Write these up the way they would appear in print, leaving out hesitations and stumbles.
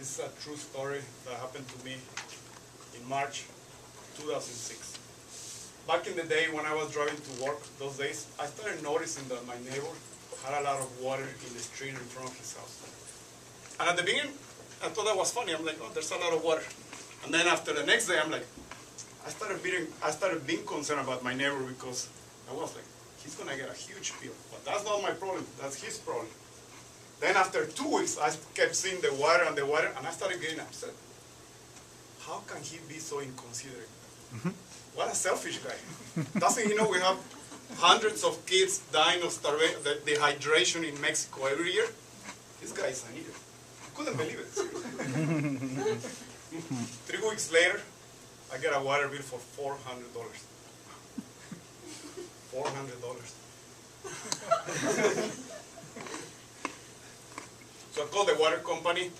This is a true story that happened to me in March 2006. Back in the day when I was driving to work, those days, I started noticing that my neighbor had a lot of water in the street in front of his house. And at the beginning, I thought that was funny. I'm like, oh, there's a lot of water. And then after the next day, I'm like, I started being concerned about my neighbor because I was like, he's gonna get a huge bill. But that's not my problem, that's his problem. Then after 2 weeks, I kept seeing the water, and I started getting upset. How can he be so inconsiderate? What a selfish guy. Doesn't he know we have hundreds of kids dying of dehydration in Mexico every year? This guy is an idiot. I couldn't believe it. 3 weeks later, I get a water bill for $400. $400. So I called the water company,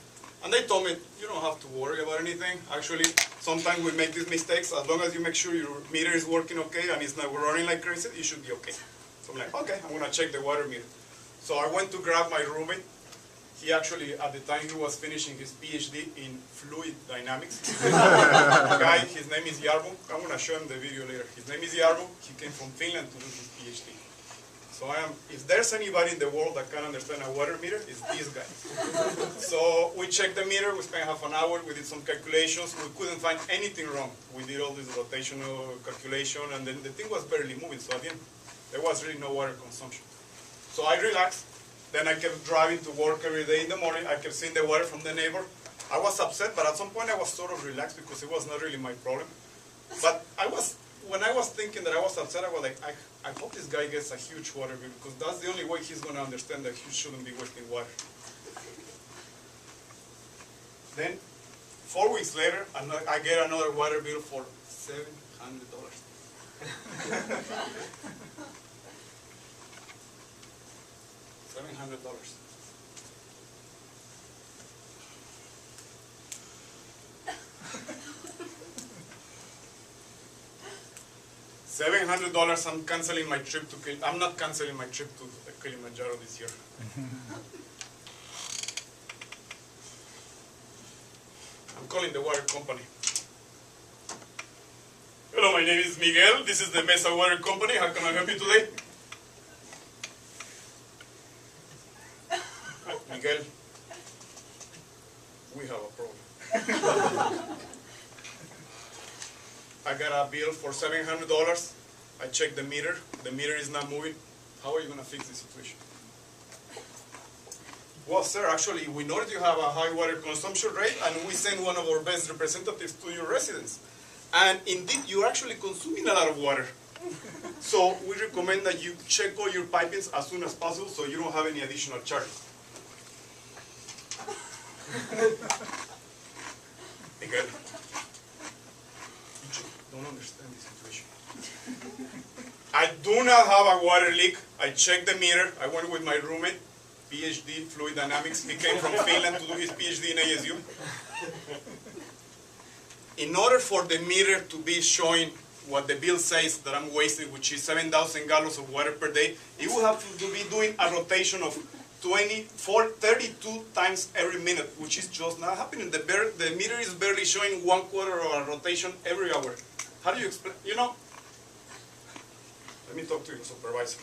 and they told me, you don't have to worry about anything. Actually, sometimes we make these mistakes. As long as you make sure your meter is working okay and it's not running like crazy, you should be okay. So I'm like, okay, I'm going to check the water meter. So I went to grab my roommate. He actually, at the time, he was finishing his PhD in fluid dynamics. Guy, his name is Jarmo. I'm going to show him the video later. His name is Jarmo. He came from Finland to do his PhD. So if there's anybody in the world that can understand a water meter, it's this guy. So we checked the meter, we spent half an hour, we did some calculations, we couldn't find anything wrong. We did all this rotational calculation, and then the thing was barely moving, so at the end, there was really no water consumption. So I relaxed, then I kept driving to work every day in the morning, I kept seeing the water from the neighbor. I was upset, but at some point I was sort of relaxed because it was not really my problem. But when I was thinking that I was upset, I was like, I hope this guy gets a huge water bill because that's the only way he's going to understand that he shouldn't be wasting water. Then, 4 weeks later, I get another water bill for $700. $700. $700. I'm canceling my trip to I'm not canceling my trip to Kilimanjaro this year. I'm calling the water company. Hello, my name is Miguel. This is the Mesa Water Company. How can I help you today? Miguel, we have a problem. I got a bill for $700. I checked the meter. The meter is not moving. How are you going to fix the situation? Well, sir, actually, we know that you have a high water consumption rate, and we send one of our best representatives to your residence. And indeed, you're actually consuming a lot of water. So we recommend that you check all your pipings as soon as possible so you don't have any additional charges. Miguel, don't understand the situation. I do not have a water leak. I checked the meter. I went with my roommate, PhD, fluid dynamics. He came from Finland to do his PhD in ASU. In order for the meter to be showing what the bill says that I'm wasting, which is 7,000 gallons of water per day, it will have to be doing a rotation of 32 times every minute, which is just not happening. The meter is barely showing 1/4 of a rotation every hour. How do you explain? You know, let me talk to your supervisor.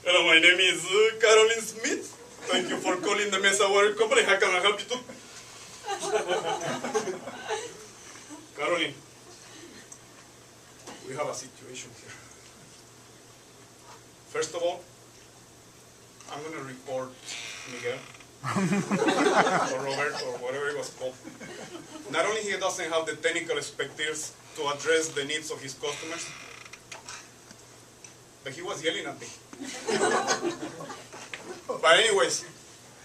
Hello, my name is Caroline Smith. Thank you for calling the Mesa Water Company. How can I help you too? Caroline, we have a situation here. First of all, I'm going to report Miguel, or Robert, or whatever it was called. Not only he doesn't have the technical expertise to address the needs of his customers, but he was yelling at me. But anyways,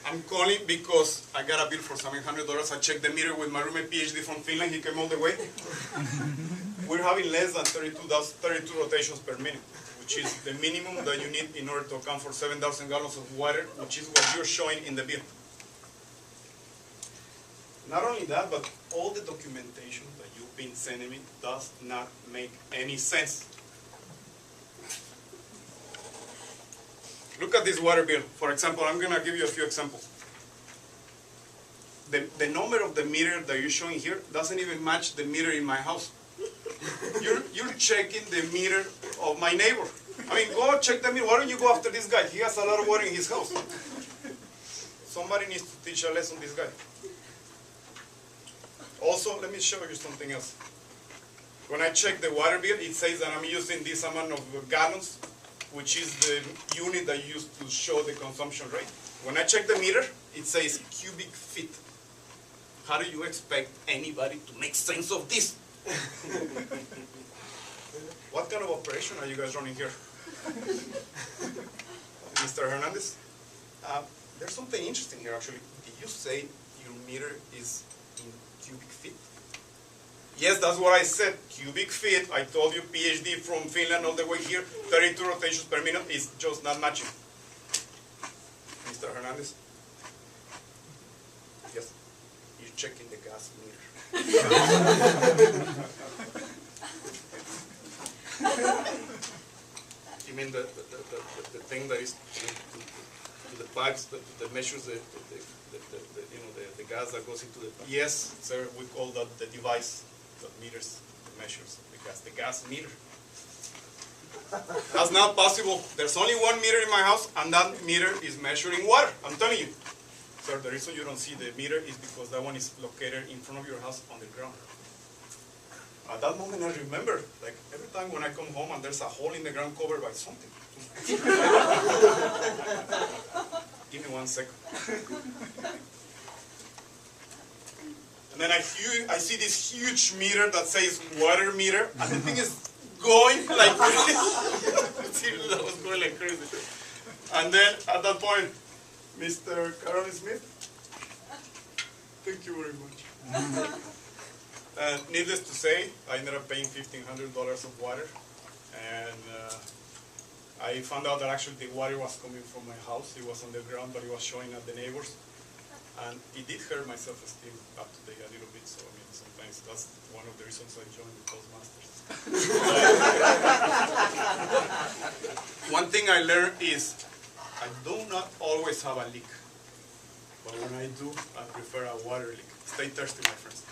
I'm calling because I got a bill for $700. I checked the meter with my roommate, PhD from Finland. He came all the way. We're having less than 32 rotations per minute, which is the minimum that you need in order to account for 7,000 gallons of water, which is what you're showing in the bill. Not only that, but all the documentation that you've been sending me does not make any sense. Look at this water bill. For example, I'm going to give you a few examples. the number of the meter that you're showing here doesn't even match the meter in my house. You're checking the meter of my neighbor. I mean, go check the meter. Why don't you go after this guy? He has a lot of water in his house. Somebody needs to teach a lesson this guy. Also, let me show you something else. When I check the water bill, it says that I'm using this amount of gallons, which is the unit that you use to show the consumption rate. When I check the meter, it says cubic feet. How do you expect anybody to make sense of this? What kind of operation are you guys running here? Mr. Hernandez? There's something interesting here, actually. Did you say your meter is in cubic feet? Yes, that's what I said, cubic feet. I told you PhD from Finland all the way here, 32 rotations per minute is just not matching. Mr. Hernandez? Yes, you're checking the gas meter. You mean the thing that is to the pipes that measures the gas that goes into the... Yes, sir, we call that the device that meters, measures the gas meter. That's not possible. There's only one meter in my house, and that meter is measuring water. I'm telling you. Sir, the reason you don't see the meter is because that one is located in front of your house on the ground. At that moment, I remember, like every time when I come home and there's a hole in the ground covered by something. Give me 1 second. And then I see this huge meter that says water meter, and the thing is going like crazy. That was going like crazy. And then at that point, Mr. Carol Smith, thank you very much. Needless to say, I ended up paying $1,500 of water, and I found out that actually the water was coming from my house. It was on the ground, but it was showing at the neighbors. And it did hurt my self-esteem up today a little bit, so I mean, sometimes that's one of the reasons I joined the Toastmasters. One thing I learned is I do not always have a leak, but when I do, I prefer a water leak. Stay thirsty, my friends.